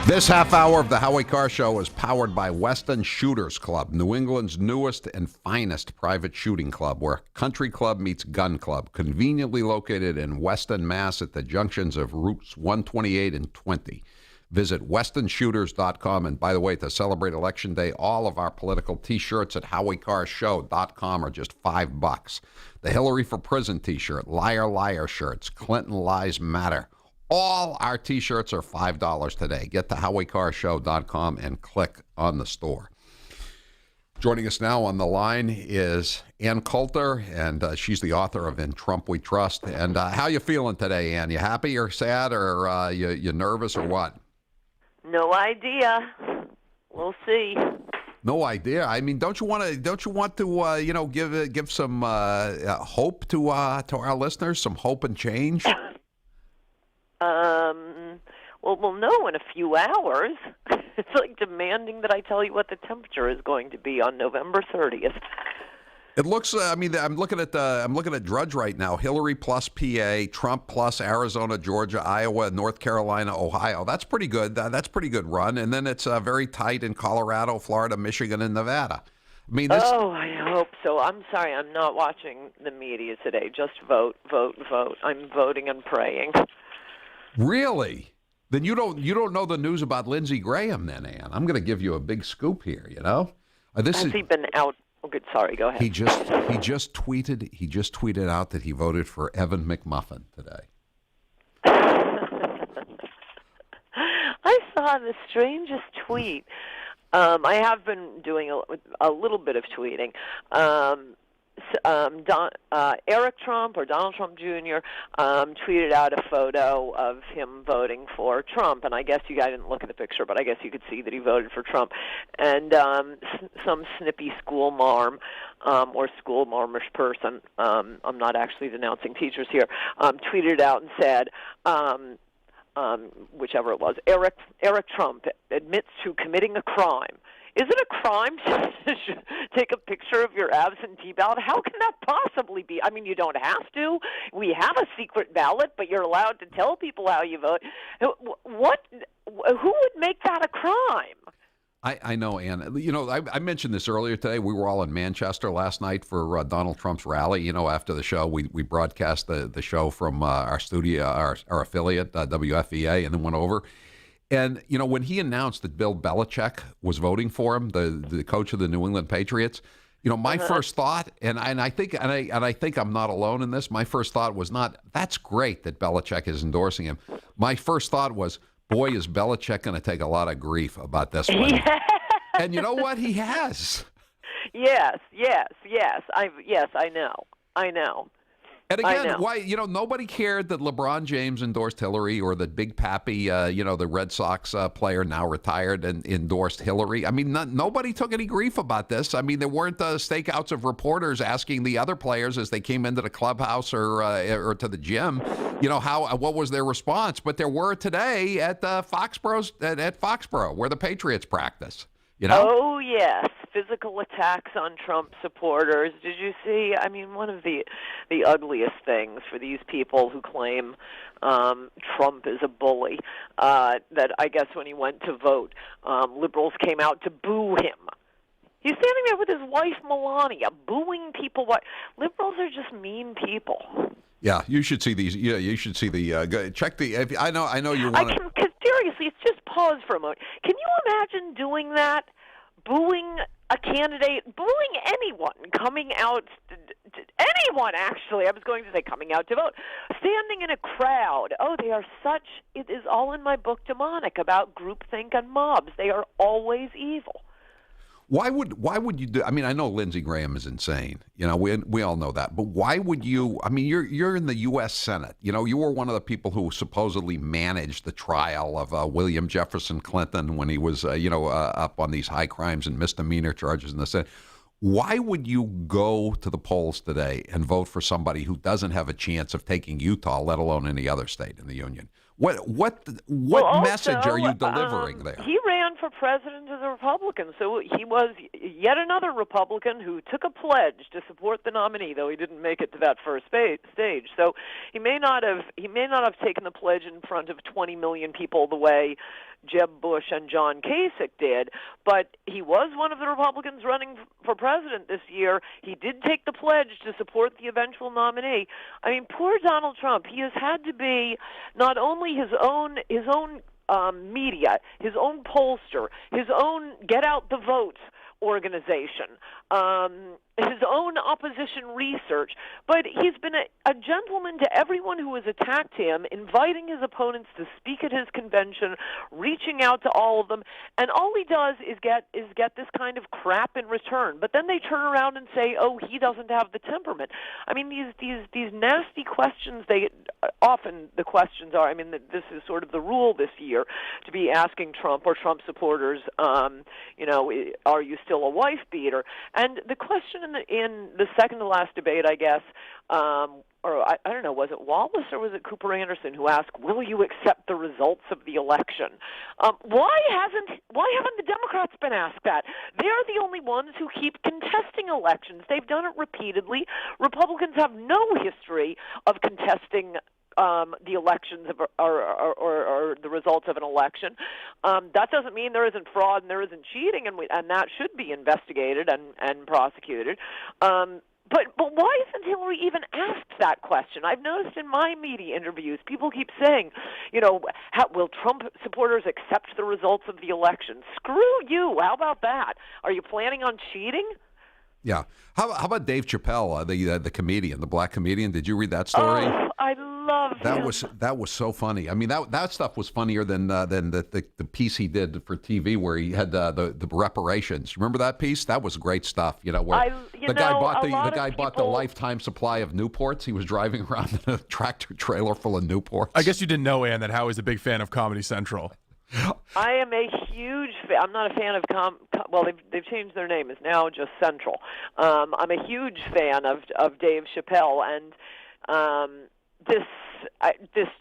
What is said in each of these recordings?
This half hour of the Howie Carr Show is powered by Weston Shooters Club, New England's newest and finest private shooting club, where country club meets gun club, conveniently located in Weston, Mass. At the junctions of routes 128 and 20. Visit westonshooters.com. And by the way, to celebrate Election Day, all of our political T-shirts at howiecarrshow.com are just $5. The Hillary for Prison T-shirt, Liar Liar shirts, Clinton Lies Matter. All our T-shirts are $5 today. Get to howiecarrshow.com and click on the store. Joining us now on the line is Ann Coulter, and she's the author of In Trump We Trust. And how you feeling today, Ann? You happy or sad, or you nervous or what? No idea. We'll see. No idea. I mean, don't you want to give some hope to our listeners, some hope and change? Well, we'll know in a few hours. It's like demanding that I tell you what the temperature is going to be on November 30th. It looks. I'm looking at Drudge right now. Hillary plus PA, Trump plus Arizona, Georgia, Iowa, North Carolina, Ohio. That's pretty good. That's pretty good run. And then it's very tight in Colorado, Florida, Michigan, and Nevada. I mean, I hope so. I'm sorry, I'm not watching the media today. Just vote, vote, vote. I'm voting and praying. Really? Then you don't know the news about Lindsey Graham, then, Ann. I'm going to give you a big scoop here. You know, Has he been out? Oh, good. Sorry. Go ahead. He just tweeted out that he voted for Evan McMuffin today. I saw the strangest tweet. I have been doing a little bit of tweeting. Eric Trump, or Donald Trump Jr., tweeted out a photo of him voting for Trump, and I guess I didn't look at the picture, but I guess you could see that he voted for Trump. And some snippy school marm or school marmish person, I'm not actually denouncing teachers here, tweeted out and said, whichever it was, Eric Trump admits to committing a crime. Is it a crime to take a picture of your absentee ballot? How can that possibly be? I mean, you don't have to. We have a secret ballot, but you're allowed to tell people how you vote. What? Who would make that a crime? I know, Ann. You know, I mentioned this earlier today. We were all in Manchester last night for Donald Trump's rally. You know, after the show, we broadcast the show from our studio, our affiliate, WFEA, and then went over. And, you know, when he announced that Bill Belichick was voting for him, the coach of the New England Patriots, you know, my first thought, and I think I'm not alone in this, my first thought was not, that's great that Belichick is endorsing him. My first thought was, boy, is Belichick going to take a lot of grief about this one. Yeah. And you know what? He has. Yes. I know. And again, why, you know, nobody cared that LeBron James endorsed Hillary, or that Big Pappy, the Red Sox player, now retired, and endorsed Hillary. I mean, nobody took any grief about this. I mean, there weren't stakeouts of reporters asking the other players as they came into the clubhouse or to the gym, you know, what was their response. But there were today at Foxborough, where the Patriots practice. You know? Oh, yes. Physical attacks on Trump supporters. Did you see? I mean, one of the ugliest things for these people who claim Trump is a bully, that I guess when he went to vote, liberals came out to boo him. He's standing there with his wife, Melania, booing people. Liberals are just mean people. Yeah, you should see these. Yeah, you should see the. Check the. I know you want to. Seriously, it's just pause for a moment. Can you imagine doing that? Booing a candidate, booing anyone coming out, anyone actually, I was going to say coming out to vote, standing in a crowd. Oh, they are such, it is all in my book, demonic, about groupthink and mobs. They are always evil. Why would you do? I mean, I know Lindsey Graham is insane. You know, we all know that. But why would you? I mean, you're in the U.S. Senate. You know, you were one of the people who supposedly managed the trial of William Jefferson Clinton when he was, up on these high crimes and misdemeanor charges in the Senate. Why would you go to the polls today and vote for somebody who doesn't have a chance of taking Utah, let alone any other state in the union? What message also, are you delivering there? He ran for president of the Republicans, so he was yet another Republican who took a pledge to support the nominee, though he didn't make it to that first stage. So he may not have taken the pledge in front of 20 million people the way Jeb Bush and John Kasich did, but he was one of the Republicans running for president this year. He did take the pledge to support the eventual nominee. I mean, poor Donald Trump. He has had to be not only his own media, his own pollster, his own get out the votes organization, his own opposition research, but he's been a gentleman to everyone who has attacked him, inviting his opponents to speak at his convention, reaching out to all of them, and all he does is get this kind of crap in return. But then they turn around and say, "Oh, he doesn't have the temperament." I mean, these nasty questions. Often the questions are. I mean, this is sort of the rule this year to be asking Trump or Trump supporters, are you still a wife beater? And the question in the second to last debate, I guess, or I don't know, was it Wallace or was it Cooper Anderson who asked, "Will you accept the results of the election?" Why haven't the Democrats been asked that? They're the only ones who keep contesting elections. They've done it repeatedly. Republicans have no history of contesting the elections or the results of an election. That doesn't mean there isn't fraud and there isn't cheating, and that should be investigated and prosecuted. But why isn't Hillary even asked that question? I've noticed in my media interviews, people keep saying, will Trump supporters accept the results of the election? Screw you. How about that? Are you planning on cheating? Yeah. How about Dave Chappelle, the comedian, the black comedian? Did you read that story? Oh, I love that was so funny. I mean, that stuff was funnier than the piece he did for TV where he had the reparations. Remember that piece? That was great stuff. Where the guy bought the lifetime supply of Newports. He was driving around in a tractor trailer full of Newports. I guess you didn't know, Ann, that Howie's a big fan of Comedy Central. I am a huge fan. I'm not a fan of well, they've changed their name. It's now just Central. I'm a huge fan of Dave Chappelle, and this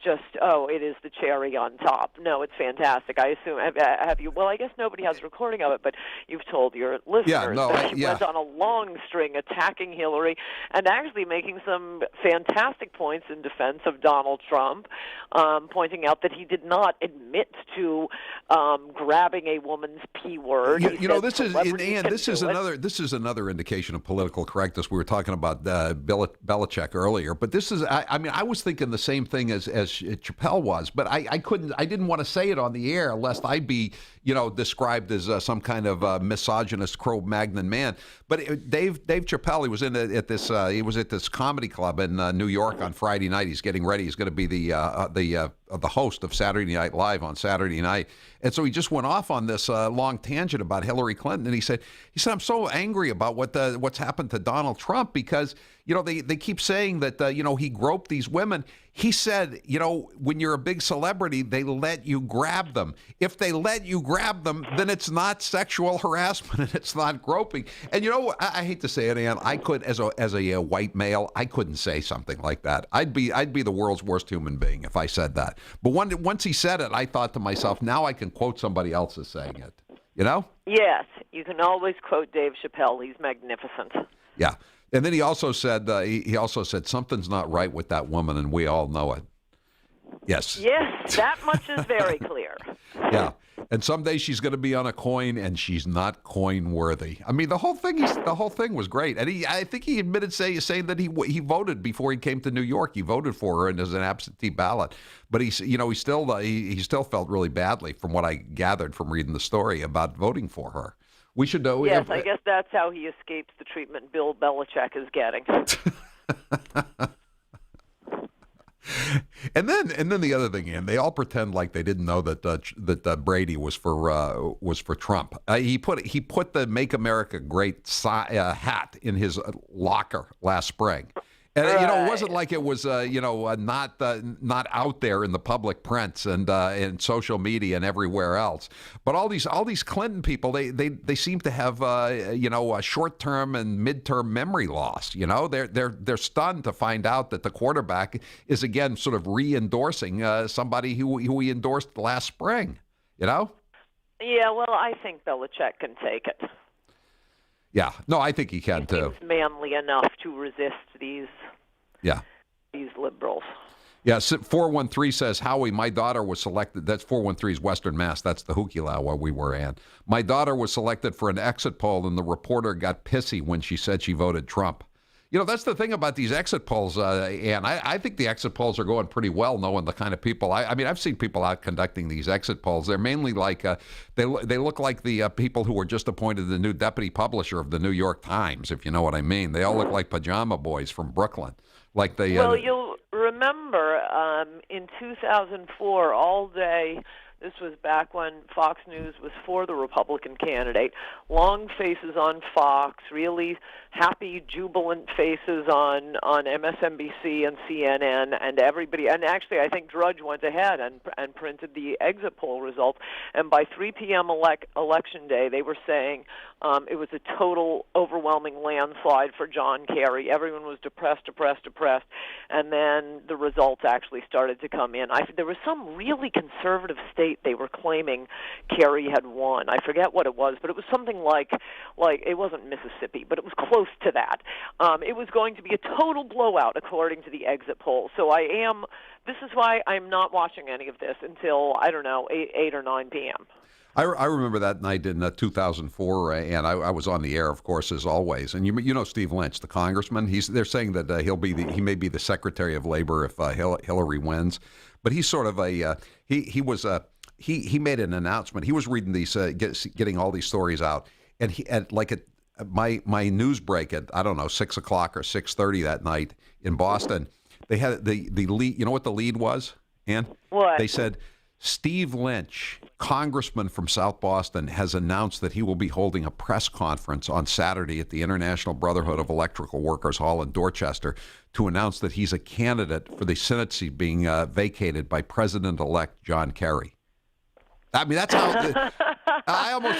just it is the cherry on top. No, it's fantastic. I assume have you? Well, I guess nobody has a recording of it, but you've told your listeners that he went on a long string attacking Hillary and actually making some fantastic points in defense of Donald Trump, pointing out that he did not admit to grabbing a woman's P word. This is another indication of political correctness. We were talking about Belichick earlier, but this is. I was thinking the same thing as Chappelle was, but I didn't want to say it on the air lest I'd be, described as some kind of misogynist Cro-Magnon man. But Dave Chappelle, he was at this comedy club in New York on Friday night. He's getting ready. He's going to be the host of Saturday Night Live on Saturday night. And so he just went off on this long tangent about Hillary Clinton. And he said, I'm so angry about what's happened to Donald Trump because, they keep saying that, he groped these women. He said, when you're a big celebrity, they let you grab them. If they let you grab them, then it's not sexual harassment and it's not groping. And, I hate to say it, Ann, I could, as a white male, I couldn't say something like that. I'd be the world's worst human being if I said that. But once he said it, I thought to myself, now I can quote somebody else as saying it. Yes, you can always quote Dave Chappelle. He's magnificent. Yeah. And then he also said something's not right with that woman, and we all know it. Yes. Yes, that much is very clear. Yeah. And someday she's going to be on a coin, and she's not coin worthy. I mean, the whole thing was great, and I think he admitted saying that he voted before he came to New York. He voted for her and as an absentee ballot, but he still felt really badly from what I gathered from reading the story about voting for her. We should know. Yes, I guess that's how he escapes the treatment Bill Belichick is getting. And then the other thing, and they all pretend like they didn't know that Brady was for Trump. He put the "Make America Great" hat in his locker last spring, And Right. it wasn't like it was not out there in the public prints and in social media and everywhere else. But all these Clinton people, they seem to have a short-term and mid-term memory loss. They're stunned to find out that the quarterback is again sort of re-endorsing somebody who he endorsed last spring. Yeah, well, I think Belichick can take it. Yeah, no, I think he can too. He's manly enough to resist these liberals. Yeah, 413 says, Howie, my daughter was selected. That's 413's Western Mass. That's the Hukilau where we were at. My daughter was selected for an exit poll, and the reporter got pissy when she said she voted Trump. That's the thing about these exit polls, Ann. I think the exit polls are going pretty well, knowing the kind of people. I mean, I've seen people out conducting these exit polls. They're mainly like, they look like the people who were just appointed the new deputy publisher of the New York Times, if you know what I mean. They all look like pajama boys from Brooklyn. Well, you'll remember in 2004, all day, this was back when Fox News was for the Republican candidate, long faces on Fox, really happy, jubilant faces on MSNBC and CNN, and everybody. And actually, I think Drudge went ahead and printed the exit poll results. And by 3 p.m. election day, they were saying it was a total, overwhelming landslide for John Kerry. Everyone was depressed. And then the results actually started to come in. There was some really conservative state they were claiming Kerry had won. I forget what it was, but it was something like it wasn't Mississippi, but it was close to that. It was going to be a total blowout according to the exit poll. So this is why I'm not watching any of this until, I don't know, 8 or 9 p.m. I remember that night in 2004, and I was on the air, of course, as always. And you know Steve Lynch, the congressman. They're saying that he may be the Secretary of Labor if Hillary wins, but he's sort of he made an announcement. He was reading these, getting all these stories out, and my news break at 6 o'clock or 6:30 that night in Boston. They had the lead. You know what the lead was, Ann? What? They said, Steve Lynch, congressman from South Boston, has announced that he will be holding a press conference on Saturday at the International Brotherhood of Electrical Workers Hall in Dorchester to announce that he's a candidate for the Senate seat being vacated by President-elect John Kerry. I mean, that's how I almost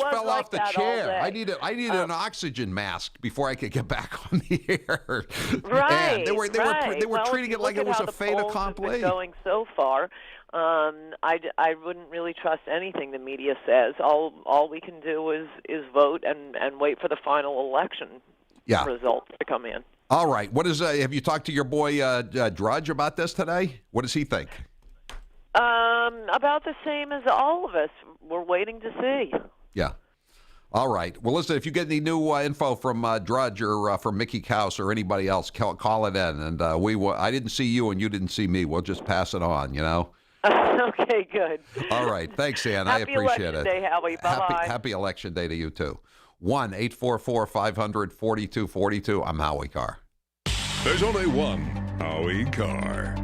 fell off the chair. I needed an oxygen mask before I could get back on the air. Right. And they were treating it like it was a fait accompli. Going so far, I wouldn't really trust anything the media says. All we can do is vote and wait for the final election results to come in. All right. What is? Have you talked to your boy Drudge about this today? What does he think? About the same as all of us. We're waiting to see. Yeah. All right. Well, listen, if you get any new info from Drudge or from Mickey Kaus or anybody else, call it in. And I didn't see you and you didn't see me. We'll just pass it on, Okay, good. All right. Thanks, Ann. I appreciate it. Happy Election Day, Howie. Bye-bye. Happy Election Day to you, too. 1-844-500-4242. I'm Howie Carr. There's only one Howie Carr.